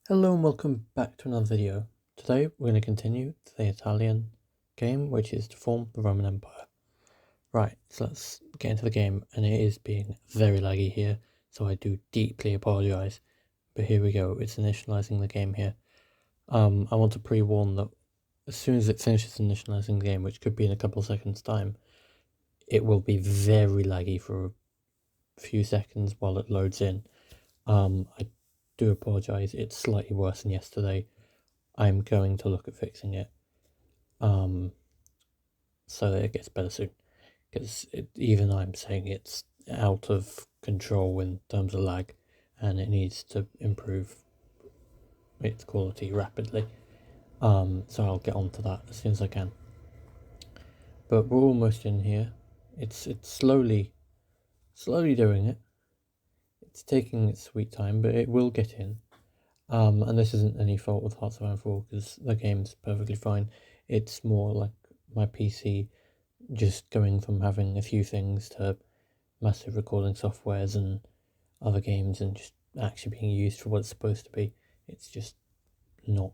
Hello and welcome back to another video. Today we're going to continue the Italian game, which is to form the Roman Empire. Right, so let's get into the game, and it is being very laggy here, so I do deeply apologise. But here we go, it's initialising the game here. I want to pre-warn that as soon as it finishes initialising the game, which could be in a couple of seconds time, it will be very laggy for a few seconds while it loads in. I do apologise, it's slightly worse than yesterday. I'm going to look at fixing it so that it gets better soon, because even I'm saying it's out of control in terms of lag, and it needs to improve its quality rapidly. So I'll get on to that as soon as I can. But we're almost in here. It's slowly doing it. It's taking its sweet time, but it will get in. And this isn't any fault with HOI4 because the game's perfectly fine. It's more like my PC just going from having a few things to massive recording softwares and other games and just actually being used for what it's supposed to be. It's just not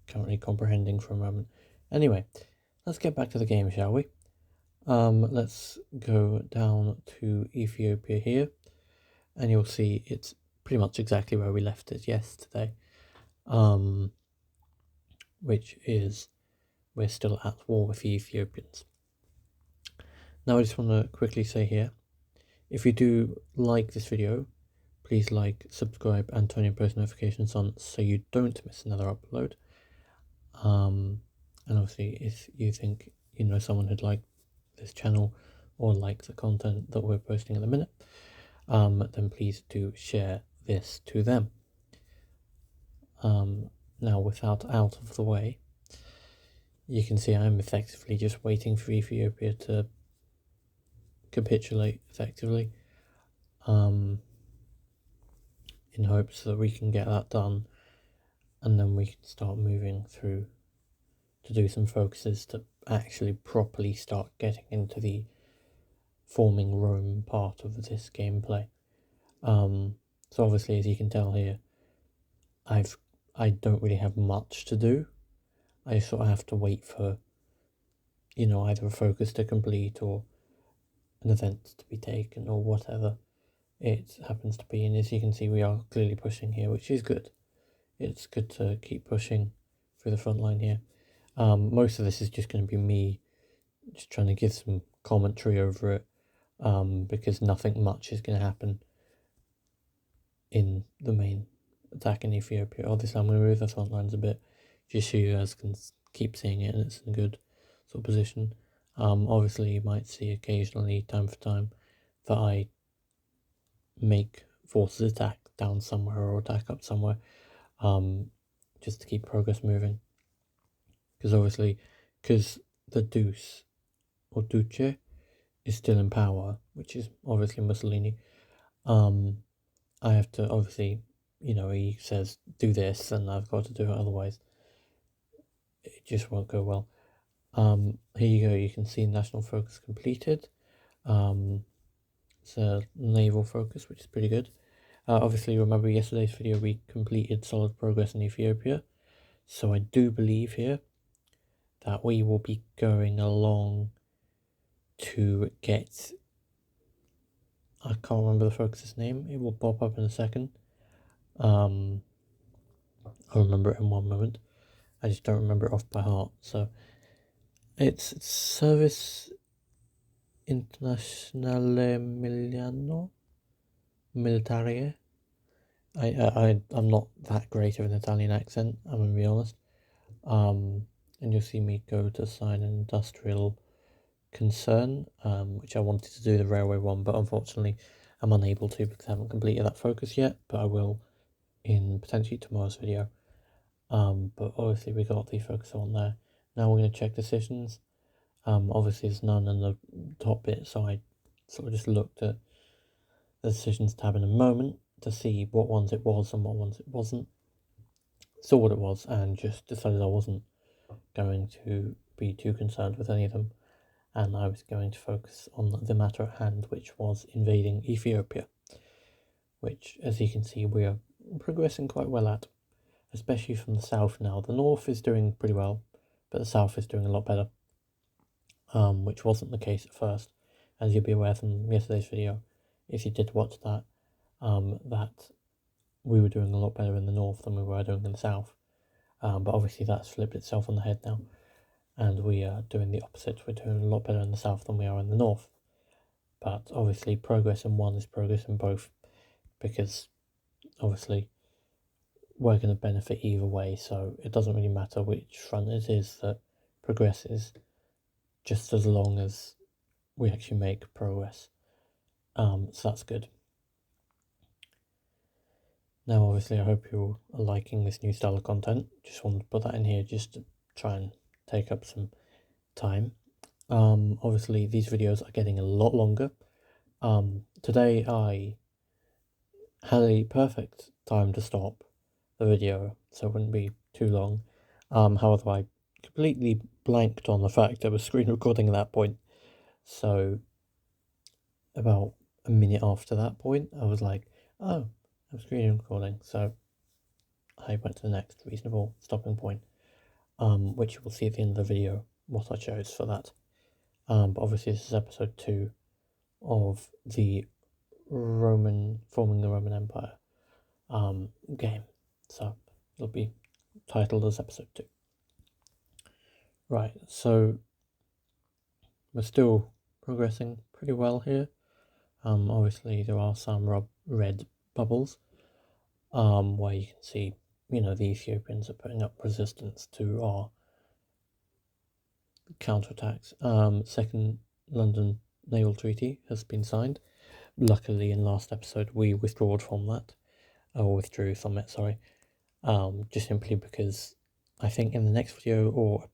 currently comprehending for a moment. Anyway, let's get back to the game, shall we? Let's go down to Ethiopia here, and you'll see it's pretty much exactly where we left it yesterday. Which is we're still at war with the Ethiopians. Now I just want to quickly say here, if you do like this video, please like, subscribe and turn your post notifications on so you don't miss another upload. And obviously if you think you know someone who'd like this channel or like the content that we're posting at the minute, then please do share this to them. Now without out of the way, you can see I'm effectively just waiting for Ethiopia to capitulate effectively, in hopes that we can get that done, and then we can start moving through to do some focuses to actually properly start getting into the forming Rome part of this gameplay. So obviously, as you can tell here, I don't really have much to do. I sort of have to wait for, either a focus to complete or an event to be taken or whatever it happens to be. And as you can see, we are clearly pushing here, which is good. It's good to keep pushing through the front line here. Most of this is just going to be me just trying to give some commentary over it, because nothing much is going to happen in the main attack in Ethiopia. Obviously, I'm going to move the front lines a bit just so you guys can keep seeing it and it's in a good sort of position. Obviously, you might see occasionally, time for time, that I make forces attack down somewhere or attack up somewhere, just to keep progress moving. Because obviously, the Deuce or Duce is still in power, which is obviously Mussolini, I have to obviously, he says do this and I've got to do it, otherwise it just won't go well. Here you go, you can see national focus completed. It's a naval focus, which is pretty good. Obviously, remember yesterday's video, we completed solid progress in Ethiopia. So I do believe here that we will be going along to get, I can't remember the focus's name, it will pop up in a second. I'll remember it in one moment. I just don't remember it off by heart. So it's Service Internazionale Militare. I'm not that great of an Italian accent, I'm going to be honest. And you'll see me go to sign an industrial concern, which I wanted to do the railway one, but unfortunately I'm unable to because I haven't completed that focus yet, but I will in potentially tomorrow's video. But obviously we got the focus on there. Now we're going to check decisions. Obviously there's none in the top bit, so I sort of just looked at the decisions tab in a moment to see what ones it was and what ones it wasn't. Saw what it was and just decided I wasn't going to be too concerned with any of them, and I was going to focus on the matter at hand, which was invading Ethiopia, which, as you can see, we are progressing quite well at. especially from the south now. The north is doing pretty well, but the south is doing a lot better, which wasn't the case at first, as you'll be aware from yesterday's video, if you did watch that, that we were doing a lot better in the north than we were doing in the south. But obviously that's flipped itself on the head now, and we are doing the opposite. We're doing a lot better in the south than we are in the north. But obviously progress in one is progress in both, because obviously we're going to benefit either way, so it doesn't really matter which front it is that progresses, just as long as we actually make progress. So that's good. Now obviously I hope you are liking this new style of content. Just wanted to put that in here just to try and take up some time. Obviously these videos are getting a lot longer. Today I had a perfect time to stop the video, so it wouldn't be too long. However, I completely blanked on the fact I was screen recording at that point. So about a minute after that point, I was like, oh, I'm screen recording. So I went to the next reasonable stopping point, which you will see at the end of the video what I chose for that. But obviously this is episode 2 of the forming the Roman Empire game. So it'll be titled as episode 2. Right, so we're still progressing pretty well here. Obviously there are some red bubbles, where you can see, the Ethiopians are putting up resistance to our counterattacks. Second London Naval Treaty has been signed. Luckily, in last episode, we withdrew from it, just simply because I think in the next video, or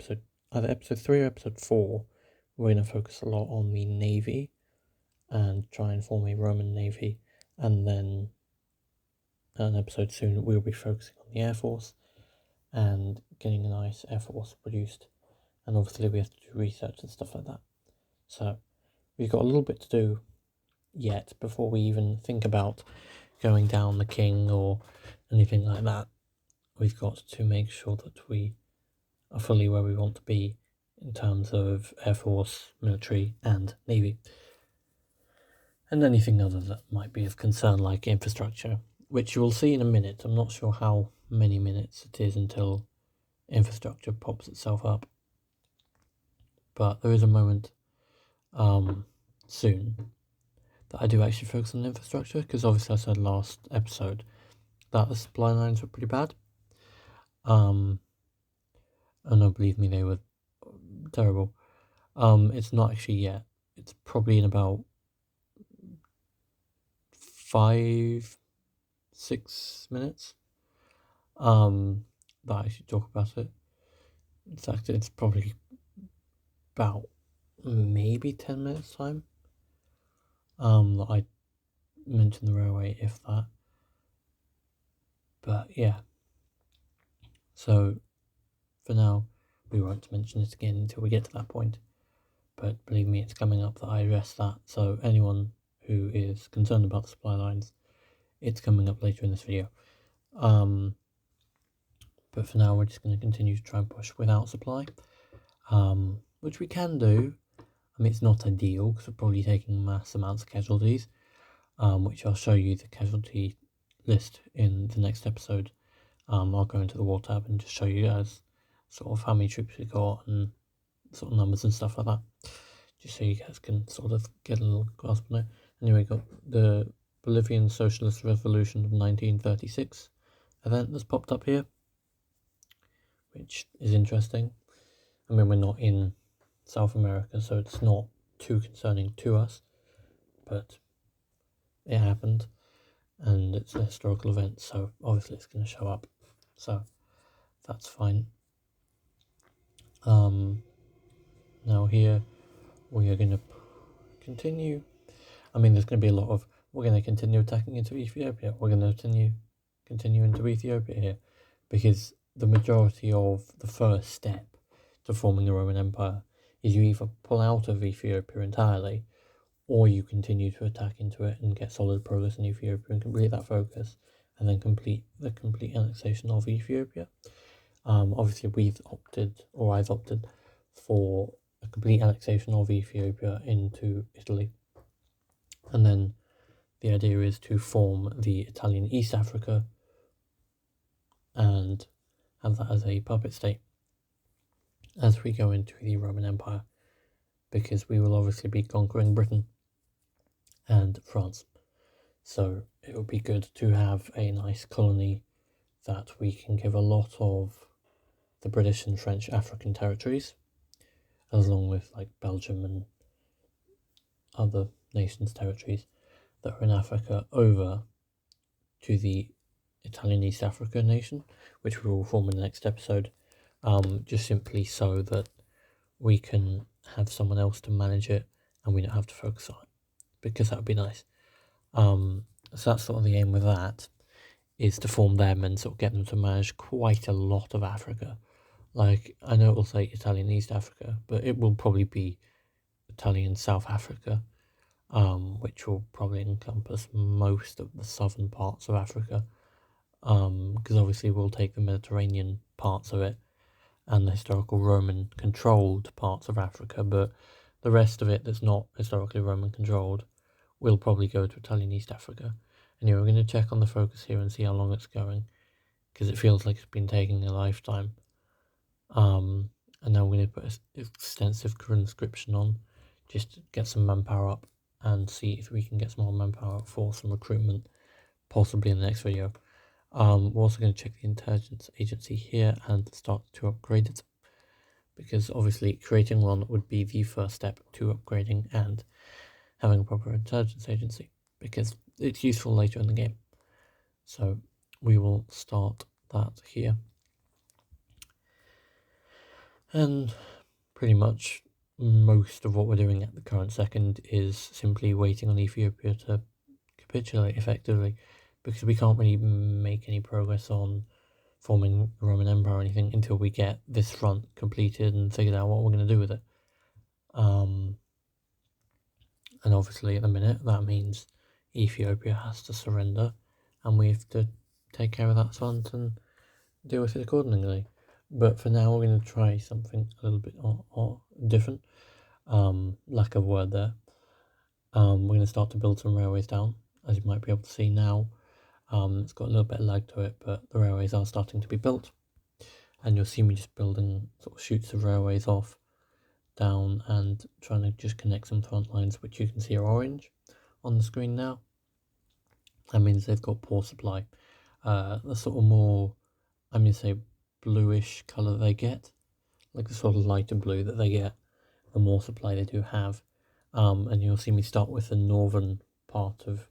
either episode 3 or episode 4, we're going to focus a lot on the Navy and try and form a Roman Navy, and then an episode soon we'll be focusing on the Air Force and getting a nice Air Force produced, and obviously we have to do research and stuff like that. So we've got a little bit to do yet before we even think about going down the king or anything like that. We've got to make sure that we are fully where we want to be in terms of Air Force, military and Navy, and anything other that might be of concern like infrastructure, which you will see in a minute. I'm not sure how many minutes it is until infrastructure pops itself up, but there is a moment soon that I do actually focus on infrastructure, because obviously I said last episode that the supply lines were pretty bad. And no, believe me, they were terrible. It's not actually yet. It's probably in about 5-6 minutes that I should talk about it. In fact, it's probably about maybe 10 minutes time that I mentioned the railway, if that. But yeah, so for now we won't mention it again until we get to that point, but believe me, it's coming up that I address that. So anyone who is concerned about the supply lines, it's coming up later in this video. But for now we're just going to continue to try and push without supply, which we can do. I mean, it's not ideal because we're probably taking mass amounts of casualties, which I'll show you the casualty list in the next episode. I'll go into the war tab and just show you guys sort of how many troops we got and sort of numbers and stuff like that, just so you guys can sort of get a little grasp on it. Anyway, got the Bolivian Socialist Revolution of 1936 event that's popped up here, which is interesting. I mean, we're not in South America, so it's not too concerning to us, but it happened and it's a historical event, so obviously it's going to show up, so that's fine. Now here we are going to continue. I mean, there's going to be a lot of, we're going to continue attacking into Ethiopia, we're going to continue into Ethiopia here, because the majority of the first step to forming the Roman Empire is you either pull out of Ethiopia entirely, or you continue to attack into it and get solid progress in Ethiopia and complete that focus, and then the complete annexation of Ethiopia. Obviously I've opted for a complete annexation of Ethiopia into Italy, and then the idea is to form the Italian East Africa and have that as a puppet state as we go into the Roman Empire, because we will obviously be conquering Britain and France. So it would be good to have a nice colony that we can give a lot of the British and French African territories, along with like Belgium and other nations' territories that are in Africa, over to the Italian East Africa nation, which we will form in the next episode, just simply so that we can have someone else to manage it and we don't have to focus on it, because that would be nice. So that's sort of the aim with that, is to form them and sort of get them to manage quite a lot of Africa. Like, I know it will say Italian East Africa, but it will probably be Italian South Africa, which will probably encompass most of the southern parts of Africa, because obviously we'll take the Mediterranean parts of it and the historical Roman controlled parts of Africa, but the rest of it that's not historically Roman controlled will probably go to Italian East Africa. Anyway, we're going to check on the focus here and see how long it's going, because it feels like it's been taking a lifetime. And now we're going to put extensive conscription on, just to get some manpower up and see if we can get some more manpower for some recruitment, possibly in the next video. We're also going to check the intelligence agency here and start to upgrade it, because obviously creating one would be the first step to upgrading and having a proper intelligence agency, because it's useful later in the game. So we will start that here. And pretty much most of what we're doing at the current second is simply waiting on Ethiopia to capitulate effectively, because we can't really make any progress on forming the Roman Empire or anything until we get this front completed and figured out what we're going to do with it. And obviously at the minute that means Ethiopia has to surrender, and we have to take care of that front and deal with it accordingly. But for now we're going to try something a little bit or different. Lack of word there. We're going to start to build some railways down, as you might be able to see now. It's got a little bit of lag to it, but the railways are starting to be built, and you'll see me just building sort of shoots of railways off, down, and trying to just connect some front lines, which you can see are orange on the screen now. That means they've got poor supply. The sort of more, I'm going to say, bluish colour they get, like the sort of lighter blue that they get, the more supply they do have. And you'll see me start with the northern part of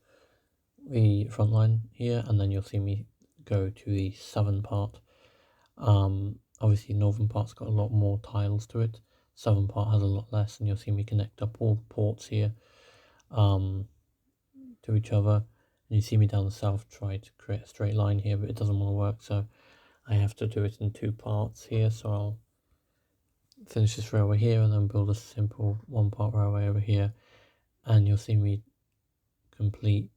the front line here, and then you'll see me go to the southern part. Obviously northern part's got a lot more tiles to it, southern part has a lot less, and you'll see me connect up all the ports here to each other. And you see me down the south try to create a straight line here, but it doesn't want to work, so I have to do it in two parts here. So I'll finish this railway here and then build a simple one part railway over here, and you'll see me complete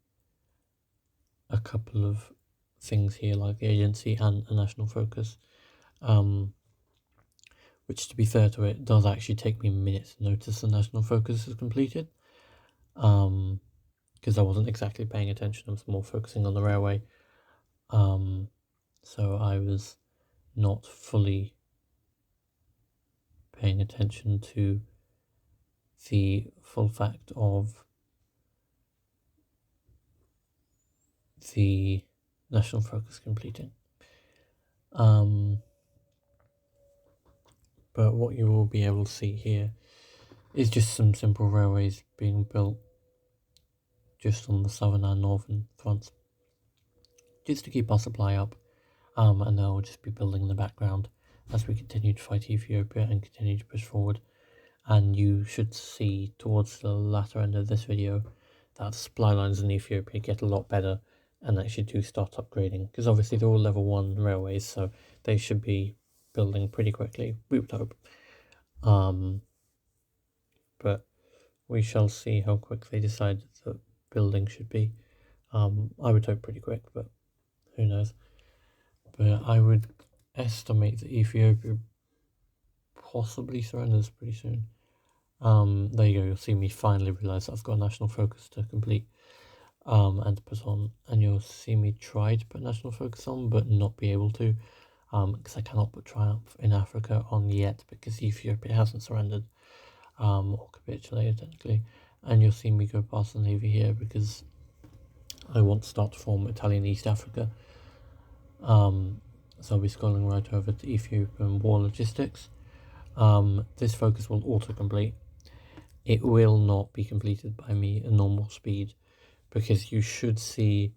a couple of things here like the agency and a national focus, which, to be fair to it, does actually take me minutes to notice the national focus is completed, because I wasn't exactly paying attention. I was more focusing on the railway, so I was not fully paying attention to the full fact of the national focus completing. But what you will be able to see here is just some simple railways being built just on the southern and northern fronts, just to keep our supply up, and they'll just be building in the background as we continue to fight Ethiopia and continue to push forward. And you should see towards the latter end of this video that the supply lines in Ethiopia get a lot better and actually do start upgrading, because obviously they're all level 1 railways, so they should be building pretty quickly, we would hope. But we shall see how quick they decide that building should be. I would hope pretty quick, but who knows. But I would estimate that Ethiopia possibly surrenders pretty soon. There you go, you'll see me finally realise I've got a national focus to complete and to put on, and you'll see me try to put national focus on but not be able to, because I cannot put Triumph in Africa on yet because Ethiopia hasn't surrendered or capitulated technically. And you'll see me go past the navy here because I want to start to form Italian East Africa. So I'll be scrolling right over to Ethiopian war logistics. This focus will auto-complete. It will not be completed by me at normal speed because you should see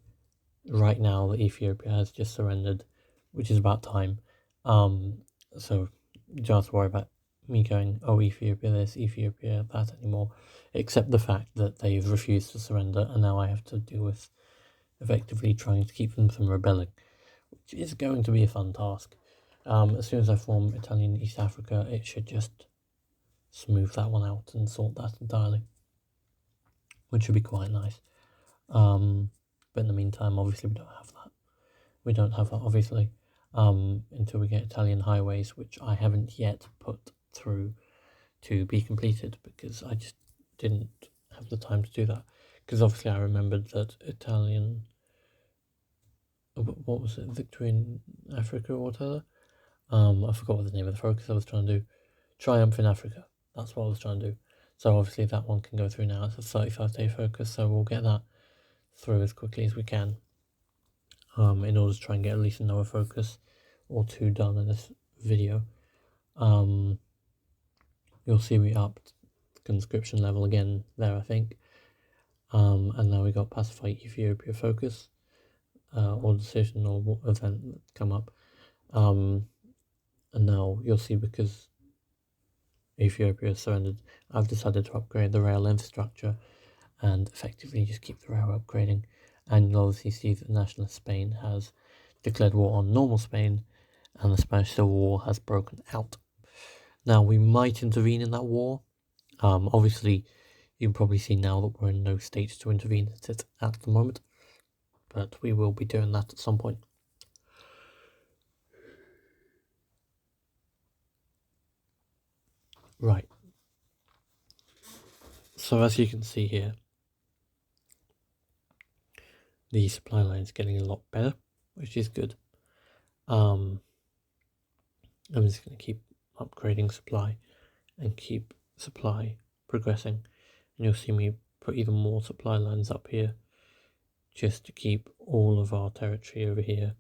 right now that Ethiopia has just surrendered, which is about time. So you don't have to worry about me going, oh, Ethiopia this, Ethiopia that anymore, except the fact that they've refused to surrender, and now I have to deal with effectively trying to keep them from rebelling, which is going to be a fun task. As soon as I form Italian East Africa, it should just smooth that one out and sort that entirely, which would be quite nice. But in the meantime, obviously we don't have that. We don't have that, obviously, until we get Italian highways, which I haven't yet put through to be completed because I just didn't have the time to do that. Because obviously I remembered that Italian, what was it, Victory in Africa or whatever? I forgot what the name of the focus I was trying to do. Triumph in Africa. That's what I was trying to do. So obviously that one can go through now. It's a 35-day focus, so we'll get that through as quickly as we can. In order to try and get at least another focus or two done in this video. You'll see we upped the conscription level again there, I think. And now we got Pacify Ethiopia focus, or decision or event that's come up. And now you'll see, because Ethiopia has surrendered, I've decided to upgrade the rail infrastructure and effectively just keep the rail upgrading. And you'll obviously see that nationalist Spain has declared war on normal Spain, and the Spanish Civil War has broken out. Now, we might intervene in that war. Obviously, you can probably see now that we're in no state to intervene at the moment, but we will be doing that at some point. Right. So as you can see here, the supply line is getting a lot better, which is good. I'm just going to keep upgrading supply and keep supply progressing, and you'll see me put even more supply lines up here just to keep all of our territory over here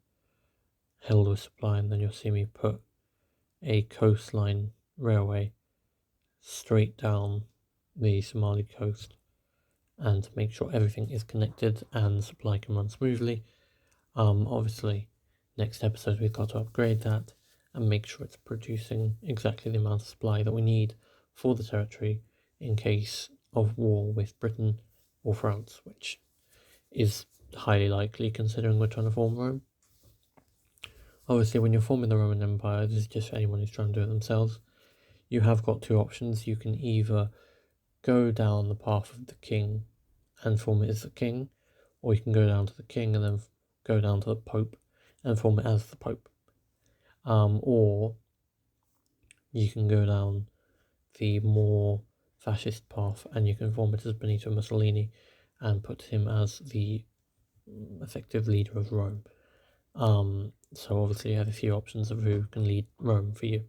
held with supply. And then you'll see me put a coastline railway straight down the Somali coast and make sure everything is connected and supply can run smoothly. Obviously next episode we've got to upgrade that and make sure it's producing exactly the amount of supply that we need for the territory in case of war with Britain or France, which is highly likely considering we're trying to form Rome. Obviously, when you're forming the Roman Empire, this is just for anyone who's trying to do it themselves, you have got two options. You can either go down the path of the king and form it as the king, or you can go down to the king and then go down to the pope and form it as the pope. Or you can go down the more fascist path and you can form it as Benito Mussolini and put him as the effective leader of Rome. So obviously you have a few options of who can lead Rome for you.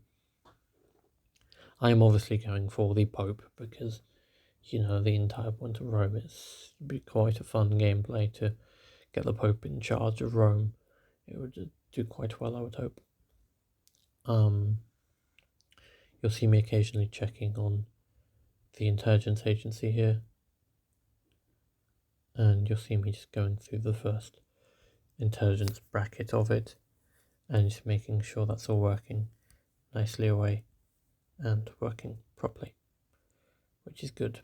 I am obviously going for the Pope because, you know, the entire point of Rome is be quite a fun gameplay to get the Pope in charge of Rome. It would do quite well, I would hope. You'll see me occasionally checking on the intelligence agency here, and you'll see me just going through the first intelligence bracket of it and just making sure that's all working nicely away and working properly, which is good.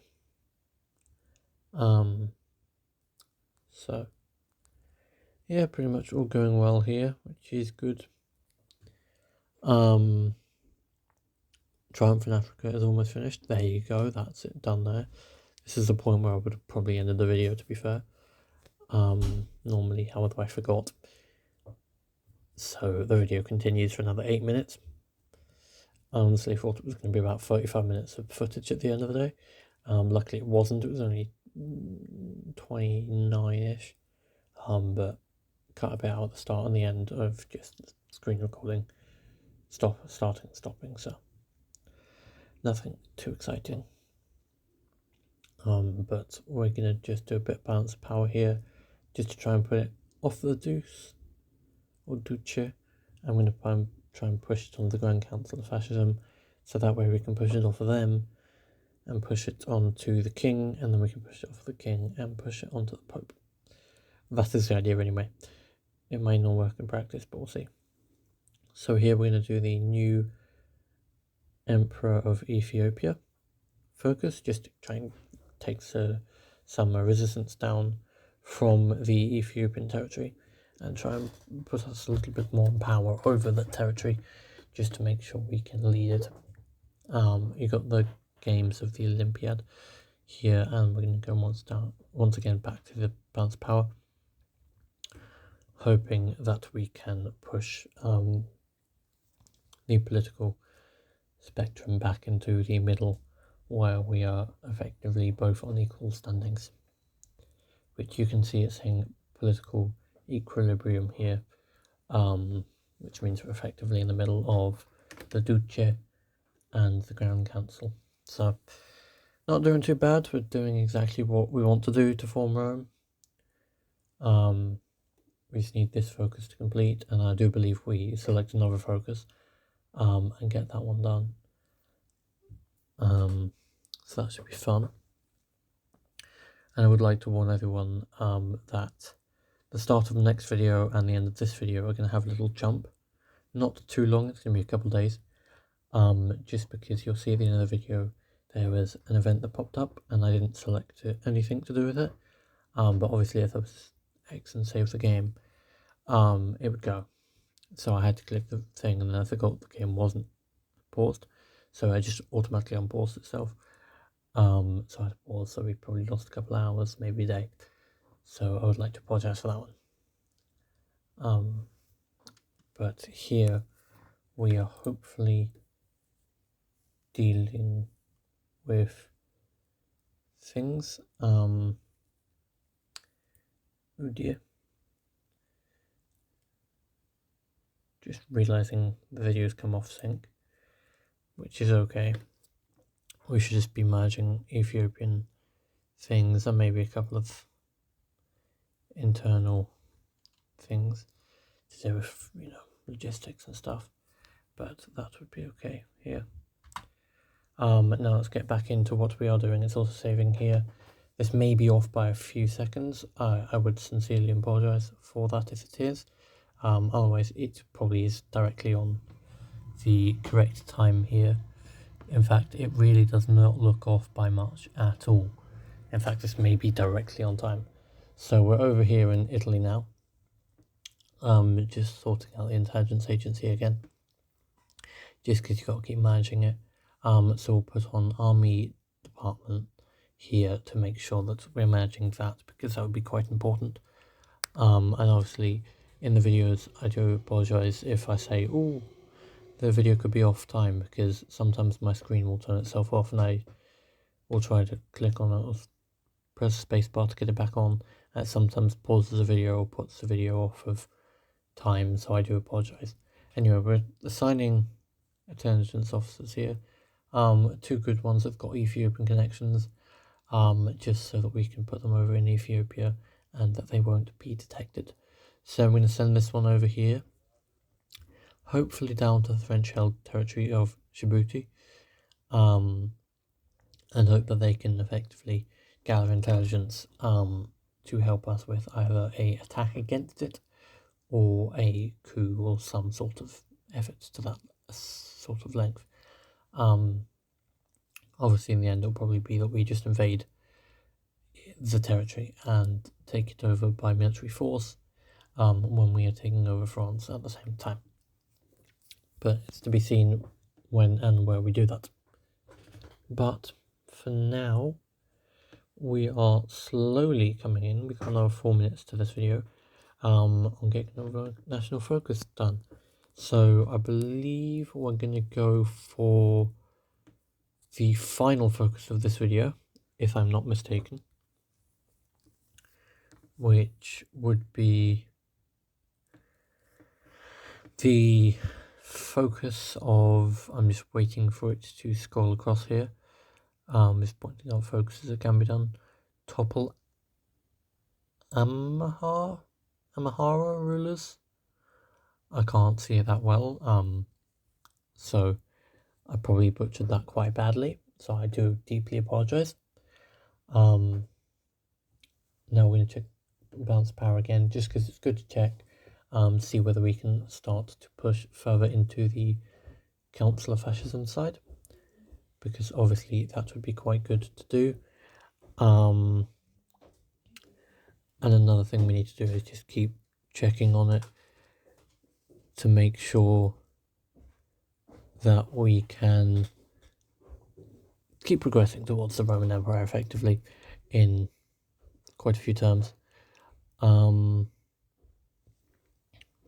So yeah, pretty much all going well here, which is good. Triumph in Africa is almost finished. There you go, that's it, done there. This is the point where I would have probably ended the video, to be fair. Normally, however, I forgot. So the video continues for another 8 minutes. I honestly thought it was going to be about 35 minutes of footage at the end of the day. Luckily it wasn't, it was only 29-ish. But cut a bit out at the start and the end of just screen recording, starting, stopping, so nothing too exciting. But we're gonna just do a bit of balance of power here, just to try and put it off the deuce, or duce. I'm gonna try and push it on the Grand Council of Fascism, so that way we can push it off of them, and push it onto the King, and then we can push it off the King, and push it onto the Pope. That is the idea anyway. It might not work in practice, but we'll see. So here we're going to do the new Emperor of Ethiopia focus, just to try and take some resistance down from the Ethiopian territory, and try and put us a little bit more power over that territory, just to make sure we can lead it. You got the games of the Olympiad here, and we're going to go once again back to the balance of power, hoping that we can push the political spectrum back into the middle, where we are effectively both on equal standings, which you can see it's saying political equilibrium here, which means we're effectively in the middle of the Duce and the Grand Council. So not doing too bad. We're doing exactly what we want to do to form Rome. We just need this focus to complete, and I do believe we select another focus and get that one done. So that should be fun. And I would like to warn everyone that the start of the next video and the end of this video are going to have a little jump. Not too long, it's going to be a couple of days. Just because you'll see at the end of the video there was an event that popped up and I didn't select anything to do with it. But obviously if I was X and save the game, it would go. So I had to click the thing, and then I forgot the game wasn't paused, so I just automatically unpaused itself. So I had to pause, so we probably lost a couple of hours, maybe a day. So I would like to apologize for that one. But here we are hopefully dealing with things. Oh dear. Just realizing the videos come off sync, which is okay. We should just be merging Ethiopian things and maybe a couple of internal things to do with, logistics and stuff, but that would be okay here. Now let's get back into what we are doing. It's also saving here. This may be off by a few seconds. I would sincerely apologize for that if it is. Otherwise it probably is directly on the correct time here. In fact, it really does not look off by much at all. In fact, this may be directly on time. So we're over here in Italy now. Just sorting out the intelligence agency again, just because you've got to keep managing it. So we'll put on army department here to make sure that we're managing that, because that would be quite important. And obviously in the videos I do apologize if I say, oh, the video could be off time, because sometimes my screen will turn itself off and I will try to click on it or press the spacebar to get it back on, and it sometimes pauses the video or puts the video off of time, so I do apologize. Anyway, we're assigning intelligence officers here. Two good ones have got Ethiopian connections, just so that we can put them over in Ethiopia and that they won't be detected. So I'm going to send this one over here, hopefully down to the French-held territory of Djibouti, and hope that they can effectively gather intelligence to help us with either a attack against it or a coup or some sort of efforts to that sort of length. Obviously in the end it'll probably be that we just invade the territory and take it over by military force when we are taking over France at the same time. But it's to be seen when and where we do that. But for now, we are slowly coming in. We've got another 4 minutes to this video. on getting another national focus done. So I believe we're going to go for the final focus of this video, if I'm not mistaken, which would be the focus of, I'm just waiting for it to scroll across here, just pointing out focuses that can be done, topple Amahara rulers. I can't see it that well, so I probably butchered that quite badly, so I do deeply apologize. Now we're going to check balance power again, just because it's good to check, see whether we can start to push further into the councillor fascism side, because obviously that would be quite good to do. And another thing we need to do is just keep checking on it to make sure that we can keep progressing towards the Roman Empire effectively in quite a few terms,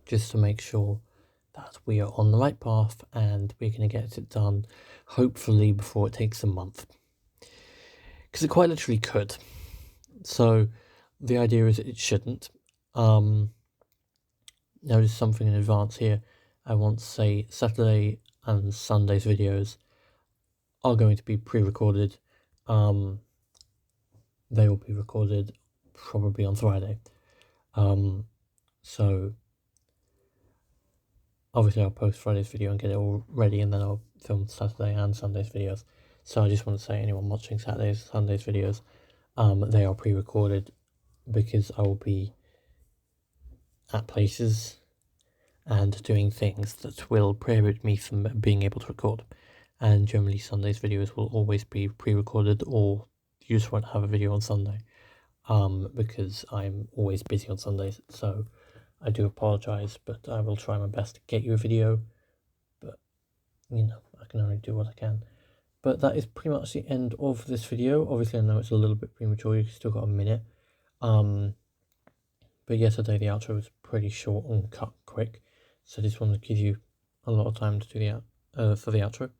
just to make sure that we are on the right path and we're going to get it done hopefully before it takes a month, because it quite literally could. So the idea is it shouldn't. Notice something in advance here. I want to say Saturday and Sunday's videos are going to be pre-recorded. They will be recorded probably on Friday. So obviously I'll post Friday's video and get it all ready, and then I'll film Saturday and Sunday's videos. So I just want to say, anyone watching Saturday's, Sunday's videos, they are pre-recorded, because I will be at places and doing things that will prohibit me from being able to record. And generally Sunday's videos will always be pre-recorded, or you just won't have a video on Sunday, because I'm always busy on Sundays. So I do apologise, but I will try my best to get you a video, but you know, I can only do what I can. But that is pretty much the end of this video. Obviously I know it's a little bit premature, you've still got a minute, but yesterday the outro was pretty short and cut quick, so I just wanted to give you a lot of time to do the for the outro.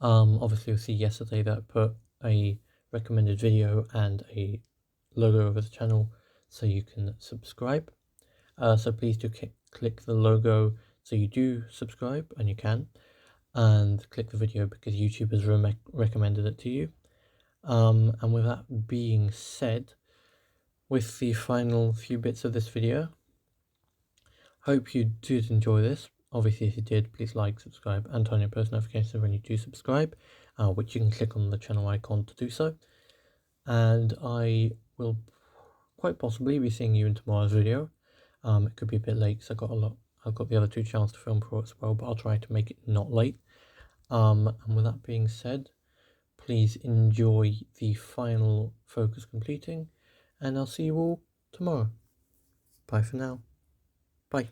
Obviously you'll see yesterday that I put a recommended video and a logo over the channel so you can subscribe. So please do click the logo so you do subscribe, and you can, and click the video because YouTube has recommended it to you. And with that being said, with the final few bits of this video, hope you did enjoy this. Obviously, if you did, please like, subscribe, and turn your post notifications when you do subscribe, which you can click on the channel icon to do so. And I will quite possibly be seeing you in tomorrow's video. It could be a bit late because I've got the other two channels to film for as well, but I'll try to make it not late. And with that being said, please enjoy the final focus completing, and I'll see you all tomorrow. Bye for now. Bye.